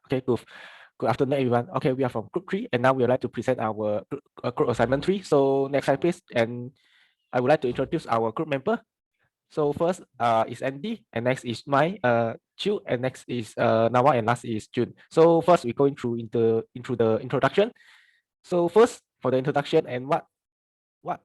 Okay, good afternoon, everyone. Okay, we are from group 3, and now we would like to present our group assignment 3. So next slide, please. And I would like to introduce our group member. So first is Andy, and next is Chu, and next is Nawa, and last is June. So first we're going through into the introduction. So first for the introduction and what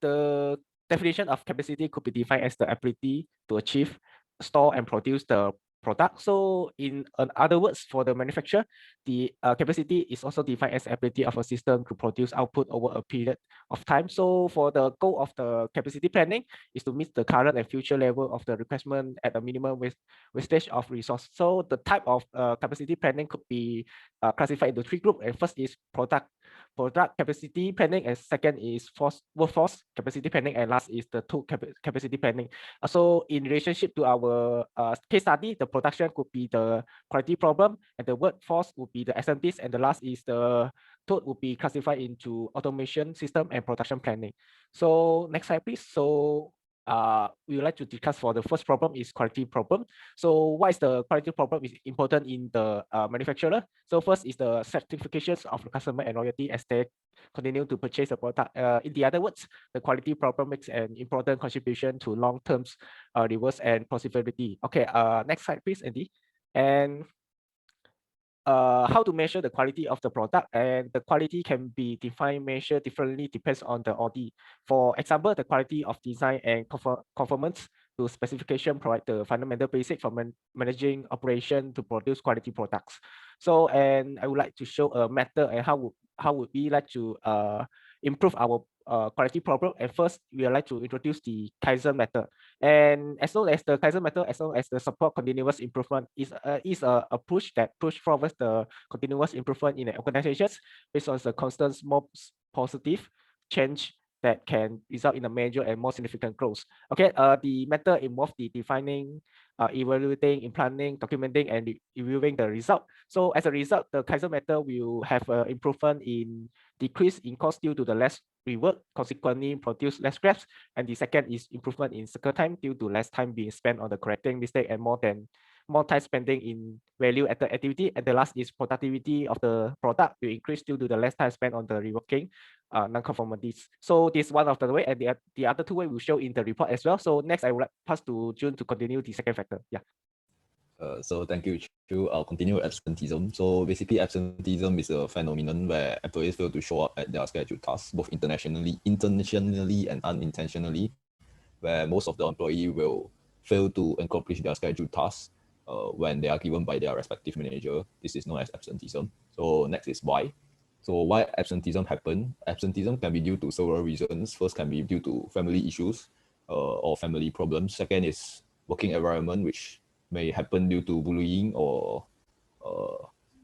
the definition of capacity could be defined as the ability to achieve, store, and produce the product. So in other words, for the manufacturer, the capacity is also defined as ability of a system to produce output over a period of time. So for the goal of the capacity planning is to meet the current and future level of the requirement at a minimum wastage of resource. So the type of capacity planning could be classified into 3 groups. And first is product capacity planning, and second is workforce capacity planning, and last is the tool capacity planning. So in relationship to our case study, the production could be the quality problem, and the workforce would be the SMPs, and the last is the tool would be classified into automation system and production planning. So next slide, please. So we would like to discuss for the first problem is quality problem. So why is the quality problem is important in the manufacturer? So first is the certifications of the customer and loyalty as they continue to purchase the product. In the other words, the quality problem makes an important contribution to long-term rewards and profitability. Okay, next slide, please, Andy. And how to measure the quality of the product, and the quality can be defined, measured differently depends on the audit. For example, the quality of design and conformance to specification provide the fundamental basic for managing operation to produce quality products. So, and I would like to show a method and how would we like to improve our quality problem. And first, we would like to introduce the Kaizen method. And as long as the Kaizen method, as long as the support continuous improvement is a push forward the continuous improvement in the organizations based on the constant more positive change that can result in a major and more significant growth. Okay, the method involves the defining, evaluating, implementing, documenting, and reviewing the result. So as a result, the Kaizen method will have improvement in decrease in cost due to the less rework, consequently produce less scraps. And the second is improvement in cycle time due to less time being spent on the correcting mistake and more time spending in value added activity. And the last is productivity of the product will increase due to the less time spent on the reworking non-conformities. So this is one of the way, and the other 2 way will show in the report as well. So next I will pass to June to continue the second factor. Yeah. So thank you, Chu. I'll continue with absenteeism. So basically, absenteeism is a phenomenon where employees fail to show up at their scheduled tasks, both intentionally and unintentionally, where most of the employee will fail to accomplish their scheduled tasks when they are given by their respective manager. This is known as absenteeism. So next is why. So why absenteeism happen? Absenteeism can be due to several reasons. First can be due to family issues or family problems. Second is working environment, which may happen due to bullying or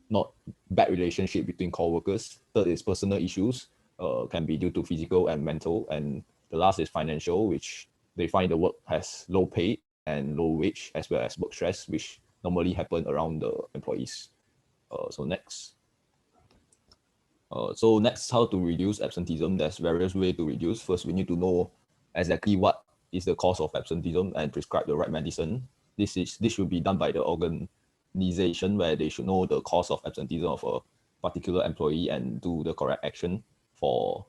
not bad relationship between co-workers. Third is personal issues, can be due to physical and mental. And the last is financial, which they find the work has low pay and low wage, as well as work stress, which normally happen around the employees. So next, how to reduce absenteeism. There's various ways to reduce. First, we need to know exactly what is the cause of absenteeism and prescribe the right medicine. This should be done by the organization, where they should know the cause of absenteeism of a particular employee and do the correct action for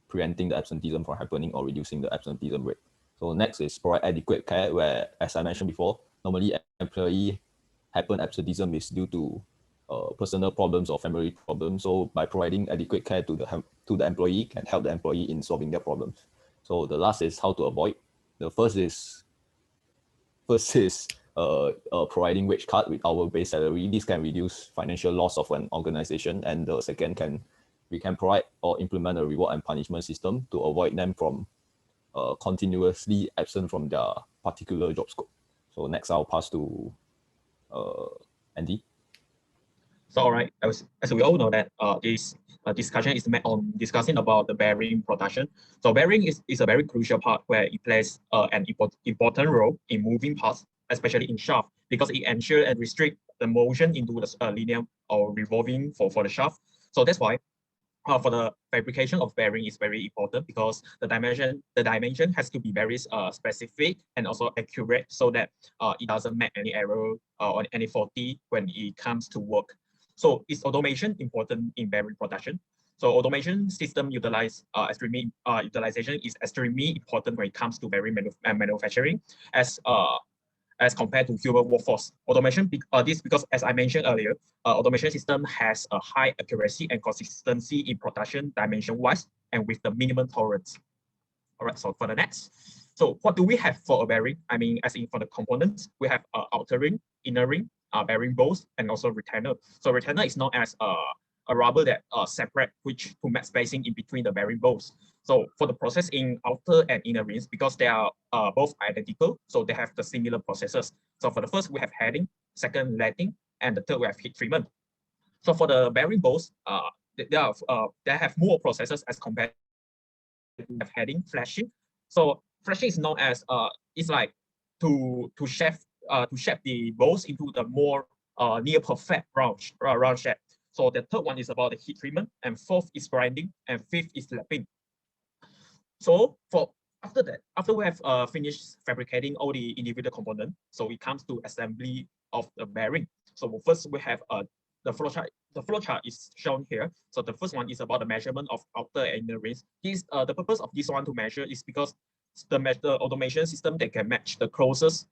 preventing the absenteeism from happening or reducing the absenteeism rate. So next is provide adequate care, where, as I mentioned before, normally employee absenteeism is due to personal problems or family problems. So by providing adequate care to the employee can help the employee in solving their problems. So the last is how to avoid. The first is providing wage cut with our base salary. This can reduce financial loss of an organization. And the second we can provide or implement a reward and punishment system to avoid them from continuously absent from their particular job scope. So next, I'll pass to Andy. So all right, as we all know that this discussion is met on discussing about the bearing production. So bearing is a very crucial part where it plays an important role in moving parts, especially in shaft, because it ensures and restricts the motion into the linear or revolving for the shaft. So that's why for the fabrication of bearing is very important, because the dimension has to be very specific and also accurate, so that it doesn't make any error or any faulty when it comes to work. So is automation important in bearing production? So automation system utilization is extremely important when it comes to bearing manufacturing as compared to human workforce. Automation, this because as I mentioned earlier, automation system has a high accuracy and consistency in production dimension-wise and with the minimum tolerance. All right, so for the next. So what do we have for a bearing? I mean, as in for the components, we have outer ring, inner ring, bearing bolts, and also retainer. So retainer is known as a rubber that separate which to match spacing in between the bearing bolts. So for the process in outer and inner rings, because they are both identical, so they have the similar processes. So for the first, we have heading, second latting, and the third we have heat treatment. So for the bearing bolts, they have more processes as compared to heading, flashing. So flashing is known as it's like to shape the bolts into the more near perfect round shape. So the third one is about the heat treatment, and fourth is grinding, and fifth is lapping. So after we have finished fabricating all the individual components, so it comes to assembly of the bearing. So first we have the flowchart. The flowchart is shown here. So the first one is about the measurement of outer and inner rings. The purpose of this one to measure is because the automation system that can match the closest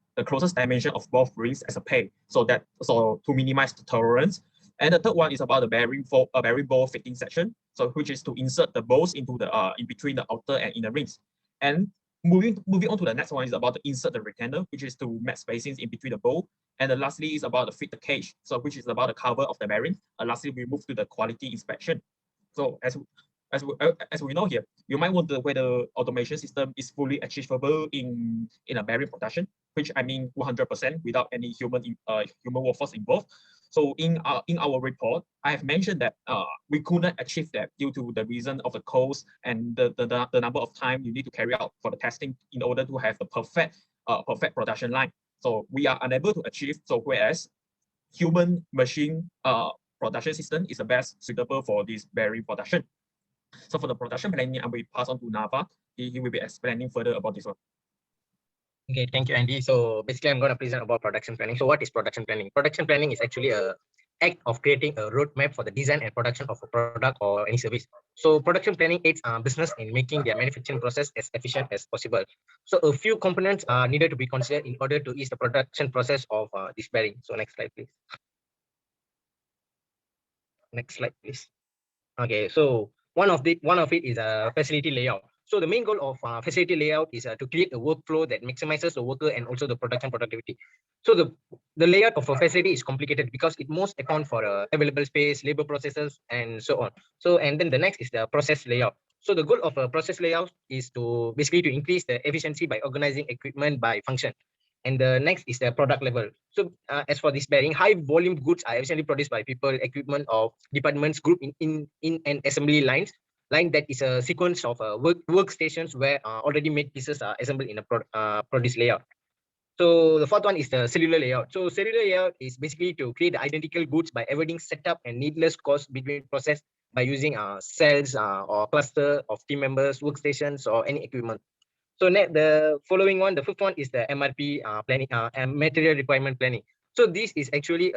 dimension of both rings as a pair. So to minimize the tolerance. And the third one is about the bearing ball fitting section, so which is to insert the bolts into the in between the outer and inner rings. And moving on to the next one is about to insert the retainer, which is to match spacings in between the bolt. And then lastly is about to fit the cage, so which is about the cover of the bearing. And lastly, we move to the quality inspection. So as we know here, you might wonder whether automation system is fully achievable in a bearing production, which I mean 100% without any human workforce involved. So in our report, I have mentioned that we could not achieve that due to the reason of the cost and the number of time you need to carry out for the testing in order to have the perfect production line. So we are unable to achieve. So whereas human machine production system is the best suitable for this bearing production. So for the production planning, I will pass on to Nava. He will be explaining further about this one. Okay, thank you, Andy. So basically, I'm going to present about production planning. So what is production planning? Production planning is actually a act of creating a roadmap for the design and production of a product or any service. So production planning aids business in making their manufacturing process as efficient as possible. So a few components are needed to be considered in order to ease the production process of this bearing. So next slide, please. Next slide, please. Okay, so one of it is a facility layout. So the main goal of facility layout is to create a workflow that maximizes the worker and also the production productivity. So the layout of a facility is complicated because it must account for available space, labor processes, and so on. So and then the next is the process layout. So the goal of a process layout is to basically to increase the efficiency by organizing equipment by function. And the next is the product level. So as for this bearing, high volume goods are essentially produced by people, equipment, or departments grouped in an assembly line that is a sequence of workstations where already made pieces are assembled in a produce layout. So the fourth one is the cellular layout. So cellular layout is basically to create the identical goods by avoiding setup and needless cost between process by using cells or cluster of team members, workstations, or any equipment. So the following one, the fifth one is the MRP planning and material requirement planning. So this is actually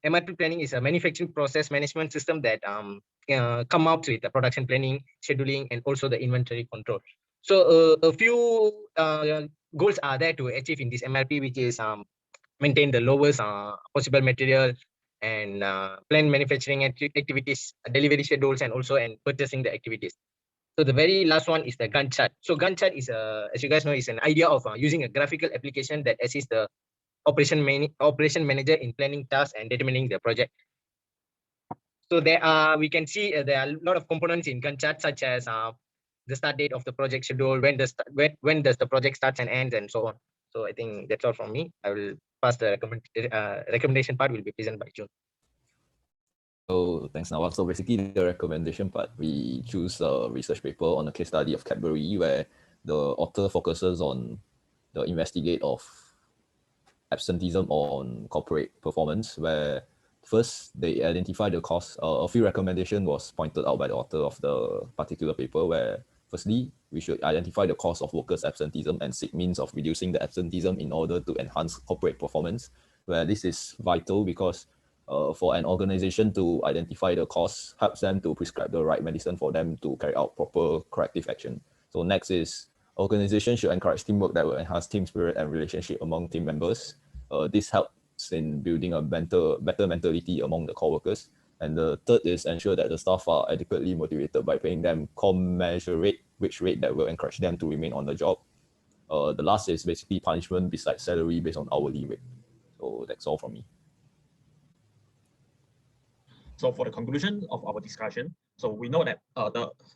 MRP planning is a manufacturing process management system that come out with the production planning, scheduling, and also the inventory control. So a few goals are there to achieve in this MRP, which is maintain the lowest possible material and plan manufacturing activities, delivery schedules, and also purchasing the activities. So the very last one is the Gantt chart. So Gantt chart is as you guys know, is an idea of using a graphical application that assists the operation manager in planning tasks and determining the project. So we can see there are a lot of components in Gantt chart, such as the start date of the project schedule, when does the project starts and ends, and so on. So I think that's all from me. I will pass the recommendation part will be presented by June. So thanks, Nawaf. So basically, the recommendation part, we choose a research paper on a case study of Cadbury, where the author focuses on the investigate of absenteeism on corporate performance, where first they identify the cause. A few recommendations was pointed out by the author of the particular paper, where firstly, we should identify the cause of workers' absenteeism and seek means of reducing the absenteeism in order to enhance corporate performance, where this is vital because for an organization to identify the cause, helps them to prescribe the right medicine for them to carry out proper corrective action. So next is organization should encourage teamwork that will enhance team spirit and relationship among team members. This helps in building a better mentality among the co-workers. And the third is ensure that the staff are adequately motivated by paying them commensurate wage rate that will encourage them to remain on the job. The last is basically punishment besides salary based on hourly rate. So that's all from me. So for the conclusion of our discussion, so we know that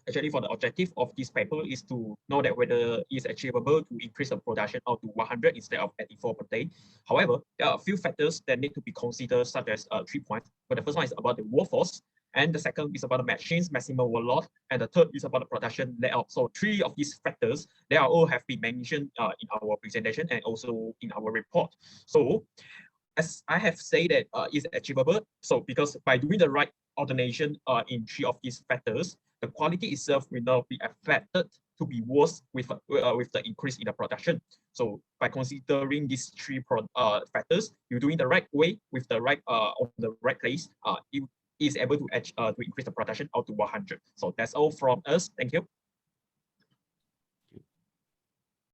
actually for the objective of this paper is to know that whether it's achievable to increase the production out to 100 instead of 84 per day. However, there are a few factors that need to be considered, such as 3 points. But the first one is about the workforce, and the second is about the machines maximum workload, and the third is about the production layout. So 3 of these factors, they are all have been mentioned in our presentation and also in our report. So as I have said that is achievable. So because by doing the right alternation in 3 of these factors, the quality itself will not be affected to be worse with the increase in the production. So by considering these 3 factors, you're doing the right way with the right on the right place, it is able to increase the production out to 100. So that's all from us. Thank you.